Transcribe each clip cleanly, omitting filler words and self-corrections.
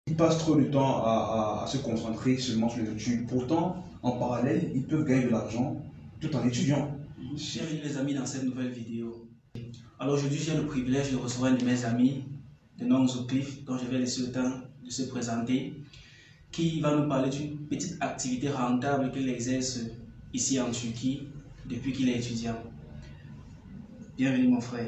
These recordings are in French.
Ils passent trop de temps à se concentrer seulement sur les études. Pourtant, en parallèle, ils peuvent gagner de l'argent tout en étudiant. Bienvenue les amis dans cette nouvelle vidéo. Alors aujourd'hui, j'ai le privilège de recevoir un de mes amis, de nom Zulkifli, dont je vais laisser le temps de se présenter, qui va nous parler d'une petite activité rentable qu'il exerce ici en Turquie depuis qu'il est étudiant. Bienvenue mon frère.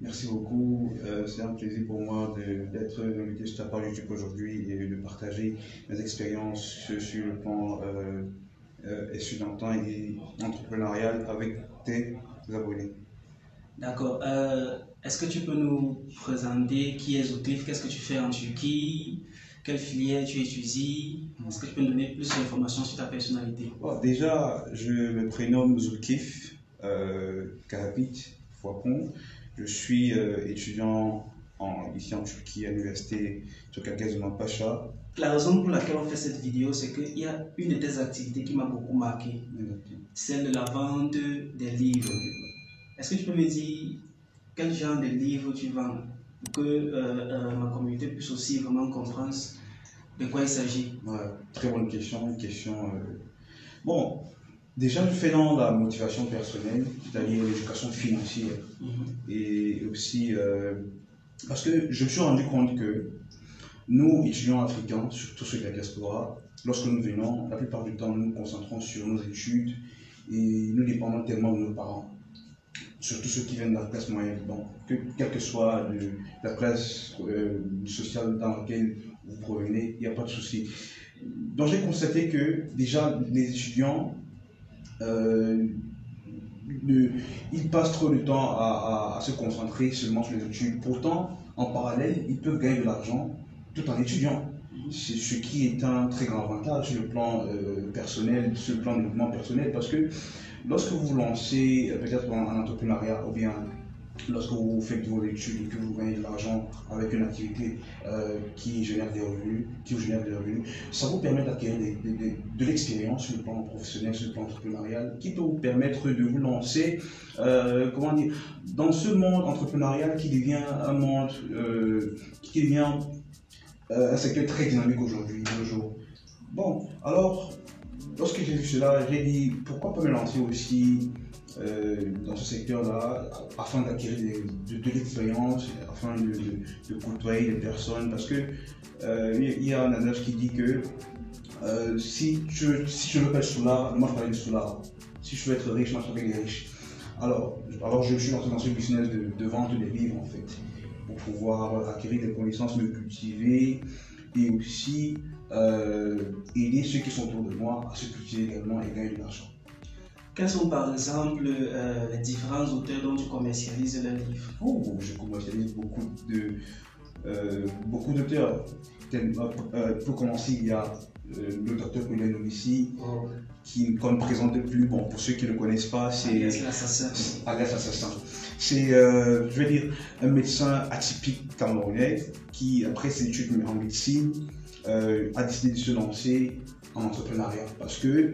Merci beaucoup, c'est un plaisir pour moi d'être invité sur ta page YouTube aujourd'hui et de partager mes expériences sur le plan étudiantin et entrepreneurial avec tes abonnés. D'accord. Est-ce que tu peux nous présenter qui est Zulkifli, qu'est-ce que tu fais en Turquie, quelle filière tu étudies? Est-ce que tu peux nous donner plus d'informations sur ta personnalité? Bon, déjà, je me prénomme Zulkifli Karapit Fouakon. Je suis étudiant ici en Turquie à l'université Turkagazman Pacha. La raison pour laquelle on fait cette vidéo, c'est qu'il y a une de tes activités qui m'a beaucoup marqué, celle de la vente des livres. Est-ce que tu peux me dire quel genre de livres tu vends pour que ma communauté puisse aussi vraiment comprendre de quoi il s'agit? Ouais, très bonne question. Bon, déjà, je fais dans la motivation personnelle, c'est-à-dire l'éducation financière. Et aussi, parce que je me suis rendu compte que nous, étudiants africains, surtout ceux de la diaspora, lorsque nous venons, la plupart du temps, nous nous concentrons sur nos études et nous dépendons tellement de nos parents. Surtout ceux qui viennent de la classe moyenne. Donc, quelle que soit la classe sociale dans laquelle vous provenez, il n'y a pas de souci. Donc, j'ai constaté que déjà, les étudiants, ils passent trop de temps à se concentrer seulement sur les études. Pourtant, en parallèle, ils peuvent gagner de l'argent tout en étudiant. Ce qui est un très grand avantage sur le plan personnel, sur le plan développement personnel, parce que lorsque vous vous lancez peut-être en entrepreneuriat ou bien lorsque vous faites vos études et que vous gagnez de l'argent avec une activité qui génère des revenus, ça vous permet d'acquérir de l'expérience sur le plan professionnel, sur le plan entrepreneurial, qui peut vous permettre de vous lancer dans ce monde entrepreneurial qui devient un monde, qui devient un secteur très dynamique aujourd'hui, de nos jours. Bon, alors, lorsque j'ai vu cela, j'ai dit pourquoi pas me lancer aussi dans ce secteur-là, afin d'acquérir de l'expérience, afin de côtoyer des personnes, parce que il y a un adage qui dit que si je veux pas être soulard, moi je parle de soulard. Si je veux être riche, moi je parle des riches. Alors je suis dans ce business de vente des livres en fait, pour pouvoir acquérir des connaissances, me cultiver et aussi aider ceux qui sont autour de moi à se cultiver également et gagner de l'argent. Quels sont par exemple les différents auteurs dont tu commercialises leurs livres? Oh, je commercialise beaucoup d'auteurs. Pour commencer, il y a le docteur Pauline Novici, qui ne me présente plus. Bon, pour ceux qui ne le connaissent pas, c'est Alias l'assassin. Alias l'assassin. C'est, je veux dire, un médecin atypique camerounais qui, après ses études en médecine, a décidé de se lancer en entrepreneuriat parce que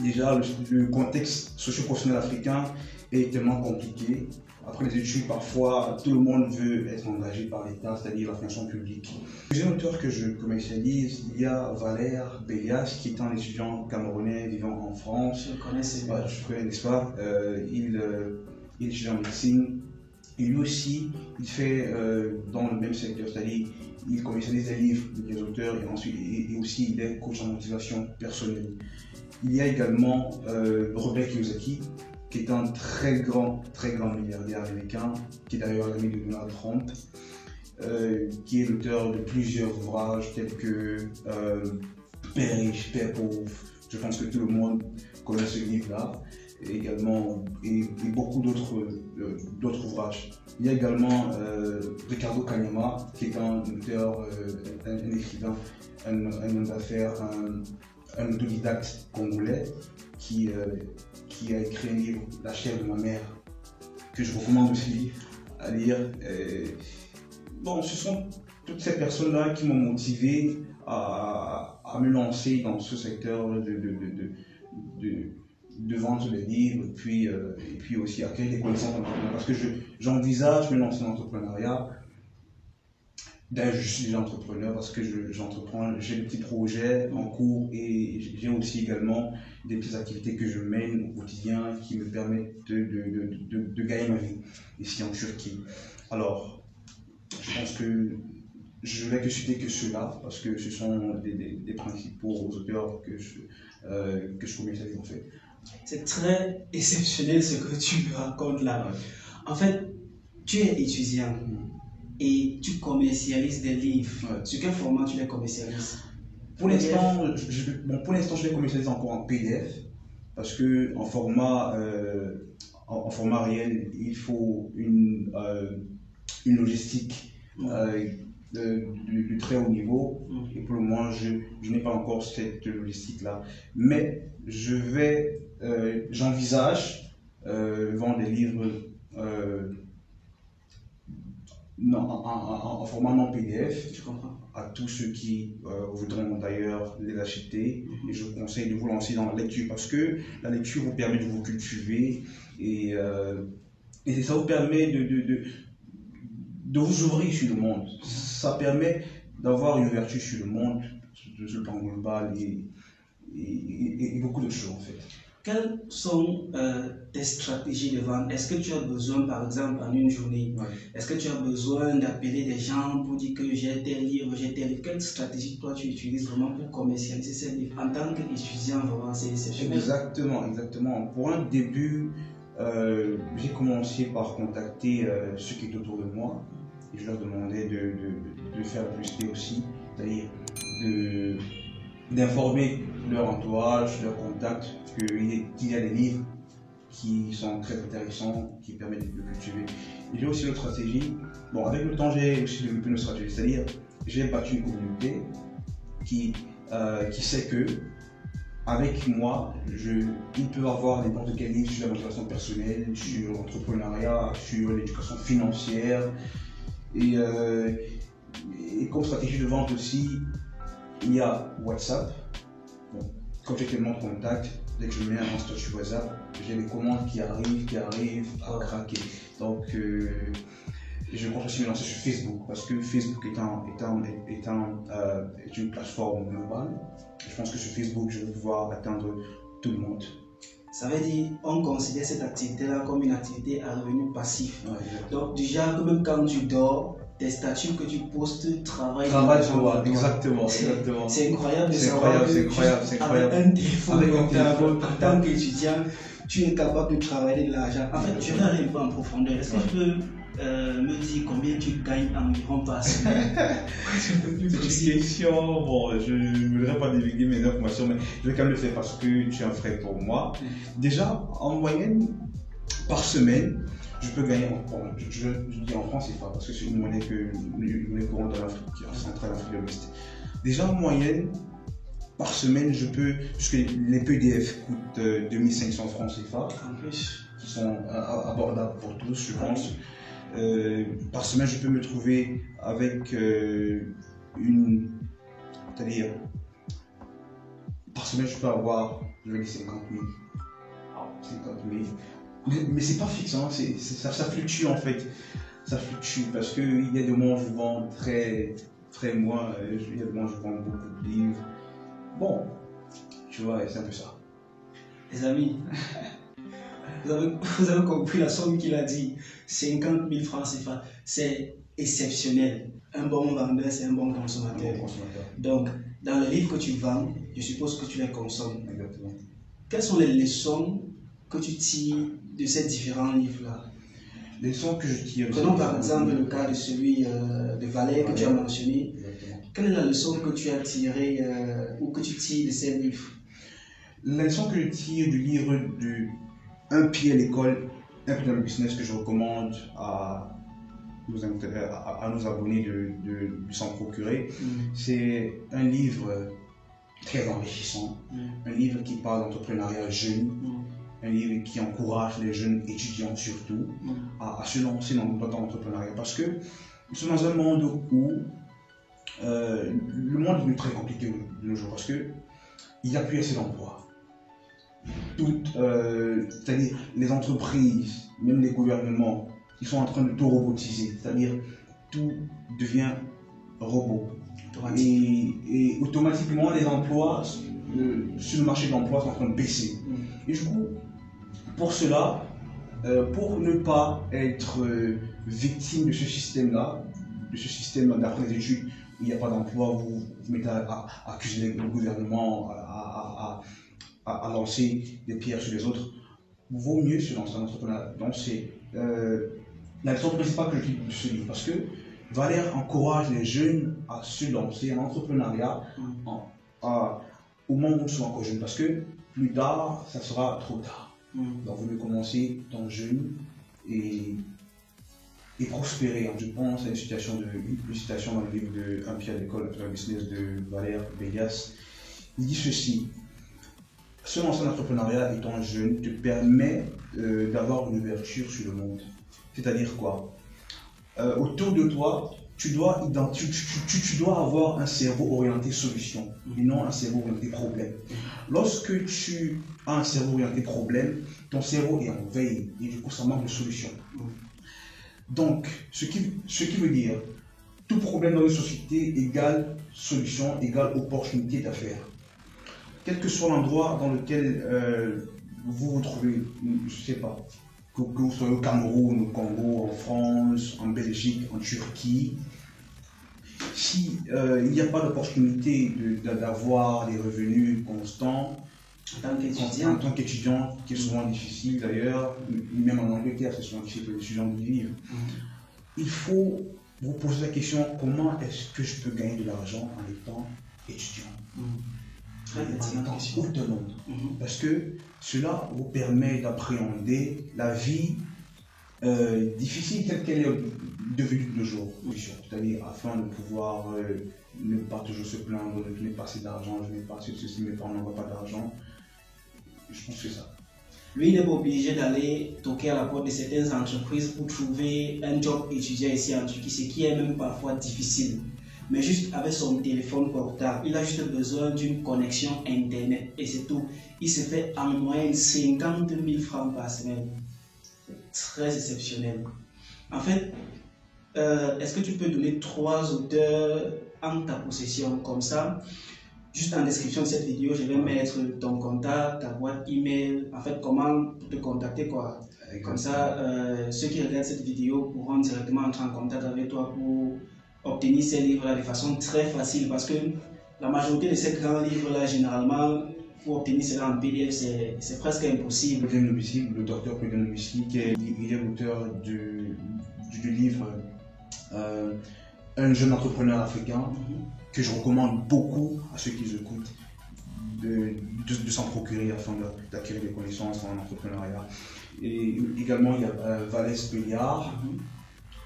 déjà le contexte socio-professionnel africain est tellement compliqué. Après les études, parfois, tout le monde veut être engagé par l'État, c'est-à-dire la fonction publique. Le deuxième auteur que je commercialise, il y a Valère Bélias, qui est un étudiant camerounais vivant en France. Je connais ces livres. Je connais, n'est-ce pas? Il est étudiant en médecine. Et lui aussi, il fait dans le même secteur, c'est-à-dire il commercialise des livres des auteurs et ensuite et aussi il est coach en motivation personnelle. Il y a également Robert Kiyosaki, qui est un très grand milliardaire américain, qui est d'ailleurs l'ami de Donald Trump, qui est l'auteur de plusieurs ouvrages tels que Père riche, Père pauvre. Je pense que tout le monde connaît ce livre-là, et beaucoup d'autres ouvrages. Il y a également Ricardo Kanyama, qui est un auteur, un écrivain, un homme d'affaires, un autodidacte congolais qui a écrit un livre, La chair de ma mère, que je recommande aussi à lire. Bon, ce sont toutes ces personnes-là qui m'ont motivé à me lancer dans ce secteur de vendre des livres, et puis aussi acquérir des connaissances d'entrepreneuriat. Parce que j'envisage me lancer dans l'entrepreneuriat. D'ailleurs, je suis déjà entrepreneur parce que j'entreprends, j'ai des petits projets en cours et j'ai aussi également des petites activités que je mène au quotidien qui me permettent de gagner ma vie ici en Turquie. Alors, je pense que je vais que citer que ceux-là parce que ce sont des principaux auteurs que je commercialise en fait. C'est très exceptionnel ce que tu me racontes là. En fait, tu es étudiant et tu commercialises des livres. Sur quel format tu les commercialises? Pour l'instant, je les commercialise encore en PDF parce que en format réel, il faut une logistique du très haut niveau et pour le moment, je n'ai pas encore cette logistique-là. Mais j'envisage vendre des livres en format non PDF. Tu comprends? À tous ceux qui voudront d'ailleurs les acheter. Et je vous conseille de vous lancer dans la lecture parce que la lecture vous permet de vous cultiver et ça vous permet de vous ouvrir sur le monde. Ça permet d'avoir une ouverture sur le monde, sur le plan global et beaucoup de choses en fait. Quelles sont tes stratégies de vente? Est-ce que tu as besoin, par exemple, en une journée, est-ce que tu as besoin d'appeler des gens pour dire que j'ai tel livre, j'ai tel livre? Quelle stratégie toi tu utilises vraiment pour commercialiser ces livres? En tant qu'étudiant, vraiment, c'est exceptionnel. Exactement. Pour un début, j'ai commencé par contacter ceux qui étaient autour de moi et je leur demandais de faire la publicité aussi, c'est-à-dire d'informer leur entourage, leurs contacts, qu'il y a des livres qui sont très intéressants, qui permettent de cultiver. Et j'ai aussi une autre stratégie. Bon, avec le temps, j'ai aussi développé une stratégie, c'est-à-dire j'ai bâti une communauté qui sait que avec moi, ils peuvent avoir n'importe quel livre sur la motivation personnelle, sur l'entrepreneuriat, sur l'éducation financière. Et comme stratégie de vente aussi, il y a WhatsApp. Bon, comme j'ai tellement de contacts, dès que je mets un statut WhatsApp, j'ai des commandes qui arrivent à craquer. Donc, je compte aussi me lancer sur Facebook parce que Facebook est une plateforme globale. Je pense que sur Facebook, je vais pouvoir atteindre tout le monde. Ça veut dire on considère cette activité-là comme une activité à revenu passif. Donc, déjà, même quand tu dors, tes statuts que tu postes travaillent sur toi. Exactement. C'est incroyable de savoir que avec un téléphone, en tant qu'étudiant, tu es capable de travailler de l'argent. En fait, je vais aller un peu en profondeur. Est-ce que tu peux me dire combien tu gagnes environ par semaine? C'est une question. Bon, je ne voudrais pas divulguer mes informations, mais je vais quand même le faire parce que tu es un frère pour moi. Déjà, en moyenne, par semaine, je peux gagner, je dis en France CFA parce que c'est une monnaie courante en Afrique, en Centrale Afrique de l'Ouest. Déjà en moyenne, par semaine, je peux, puisque les PDF coûtent 2500 francs CFA, qui sont abordables pour tous, je pense. Par semaine, je peux me trouver avec c'est-à-dire, par semaine, je peux avoir, je vais dire 50 000. 50 000. Mais c'est pas fixe, hein. Ça fluctue en fait. Ça fluctue parce qu'il y a des moments où je vends très moins, il y a des moments où je vends beaucoup de livres. Bon, tu vois, c'est un peu ça. Les amis, vous avez compris la somme qu'il a dit, 50 000 francs CFA, c'est exceptionnel. Un bon vendeur, c'est un bon consommateur. Donc, dans les livres que tu vends, je suppose que tu les consommes. Exactement. Quelles sont les leçons que tu tires de ces différents livres-là? Les leçons que je tire. Prenons par exemple le cas de celui de Valère que tu as mentionné. Exactement. Quelle est la leçon que tu as tirée ou que tu tires de ces livres? La leçon que je tire du livre de Un pied à l'école, un pied dans le business que je recommande à nos abonnés de s'en procurer, c'est un livre très enrichissant, un livre qui parle d'entrepreneuriat jeune, un livre qui encourage les jeunes étudiants surtout à se lancer dans l'entrepreneuriat parce que nous sommes dans un monde où le monde est devenu très compliqué de nos jours parce qu'il n'y a plus assez d'emplois. c'est-à-dire les entreprises, même les gouvernements, ils sont en train de tout robotiser, c'est-à-dire tout devient robot. Et automatiquement, les emplois sur le marché de l'emploi sont en train de baisser. Et du coup, pour cela, pour ne pas être victime de ce système-là, d'après les études, il n'y a pas d'emploi, vous mettez à accuser le gouvernement, à lancer des pierres sur les autres, vaut mieux se lancer en entrepreneuriat. Donc c'est la leçon principale que je dis de ce livre, parce que Valère encourage les jeunes à se lancer en entrepreneuriat au moment où ils sont encore jeunes, parce que plus tard, ça sera trop tard. Donc vous devez commencer tant jeune et prospérer. Je pense à une citation dans le livre de Un pied à l'école, la business de Valère Bélias. Il dit ceci: se lancer en entrepreneuriat étant jeune te permet d'avoir une ouverture sur le monde. C'est-à-dire quoi? Autour de toi, tu dois avoir un cerveau orienté solution et non un cerveau orienté problème. Lorsque tu as un cerveau orienté problème, ton cerveau est en veille et du coup ça manque de solution. Donc, ce qui veut dire, tout problème dans une société égale solution, égale opportunité d'affaires. Quel que soit l'endroit dans lequel vous vous trouvez, je ne sais pas, que vous soyez au Cameroun, au Congo, en France, en Belgique, en Turquie, si il n'y a pas d'opportunité d'avoir des revenus constants, en tant qu'étudiant, qui est souvent difficile d'ailleurs, même en Angleterre, c'est souvent difficile pour les étudiants de vivre, il faut vous poser la question: comment est-ce que je peux gagner de l'argent en étant étudiant, en étant autonome? Parce que cela vous permet d'appréhender la vie difficile telle qu'elle est devenue de nos jours. C'est-à-dire afin de pouvoir ne pas toujours se plaindre, de ne pas assez d'argent, je n'ai pas assez de ceci, mes parents n'envoient pas d'argent. Je pense que c'est ça. Lui, il n'est pas obligé d'aller toquer à la porte de certaines entreprises pour trouver un job étudiant ici en Turquie, ce qui est même parfois difficile. Mais juste avec son téléphone portable, il a juste besoin d'une connexion internet et c'est tout. Il se fait en moyenne 50 000 francs par semaine. C'est très exceptionnel. En fait, est-ce que tu peux donner 3 auteurs en ta possession comme ça? Juste en description de cette vidéo, je vais mettre ton contact, ta boîte email, en fait comment te contacter quoi. Comme ça, ceux qui regardent cette vidéo pourront directement entrer en contact avec toi pour obtenir ces livres-là de façon très facile, parce que la majorité de ces grands livres-là, généralement, pour obtenir cela en PDF, c'est presque impossible. Le docteur Claudien Nobisky, qui est l'auteur du livre Un jeune entrepreneur africain, que je recommande beaucoup à ceux qui écoutent de s'en procurer afin d'acquérir des connaissances en entrepreneuriat. Et également, il y a Valère Bélias,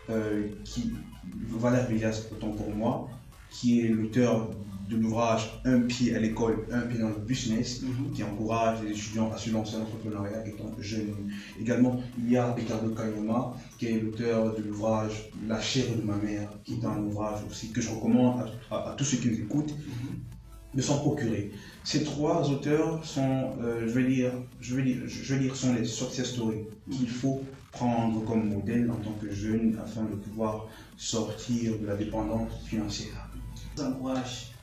Valère Bélias, autant pour moi, qui est l'auteur de l'ouvrage Un pied à l'école, un pied dans le business, qui encourage les étudiants à se lancer en entrepreneuriat étant jeunes. Également, il y a Ricardo Kayoma, qui est l'auteur de l'ouvrage La chair de ma mère, qui est un ouvrage aussi que je recommande à tous ceux qui nous écoutent de s'en procurer. Ces 3 auteurs sont, sont les success stories qu'il faut prendre comme modèle en tant que jeune afin de pouvoir sortir de la dépendance financière. Je vous encourage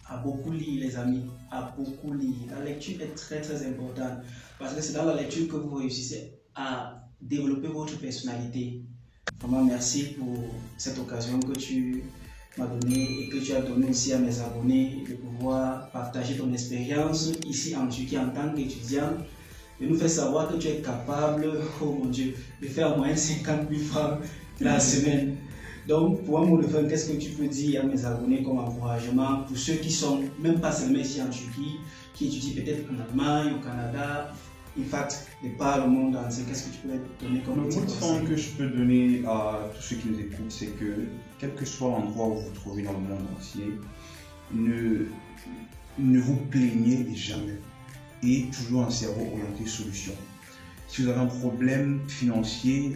à beaucoup lire, les amis, à beaucoup lire. La lecture est très très importante parce que c'est dans la lecture que vous réussissez à développer votre personnalité. Vraiment merci pour cette occasion que tu m'as donnée et que tu as donné aussi à mes abonnés de pouvoir partager ton expérience ici en Turquie en tant qu'étudiant, de nous faire savoir que tu es capable, oh mon Dieu, de faire en moyenne 50 000 francs la semaine. Donc, pour un mot de fin, qu'est-ce que tu peux dire à mes abonnés comme encouragement pour ceux qui sont, même pas seulement ici en Turquie, qui étudient peut-être en Allemagne, au Canada, en fait, et pas le monde entier? Qu'est-ce que tu peux donner comme petit conseil? Le mot que je peux donner à tous ceux qui nous écoutent, c'est que, quel que soit l'endroit où vous vous trouvez dans le monde entier, ne vous plaignez jamais et toujours un cerveau orienté solution. Si vous avez un problème financier,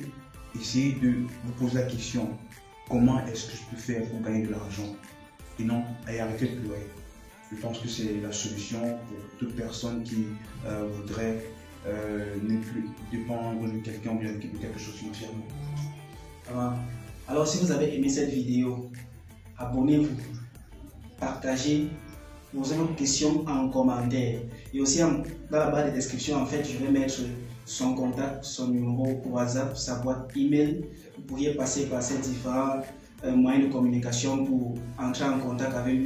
essayez de vous poser la question: comment est-ce que je peux faire pour gagner de l'argent? Et non, et arrêtez de pleurer. Je pense que c'est la solution pour toute personne qui voudrait ne plus dépendre de quelqu'un ou bien de quelque chose financièrement. Alors si vous avez aimé cette vidéo, abonnez-vous, partagez, posez vos questions en commentaire. Et aussi dans la barre de description, en fait, je vais mettre son contact, son numéro WhatsApp, sa boîte email. Vous pourriez passer par ces différents moyens de communication pour entrer en contact avec lui.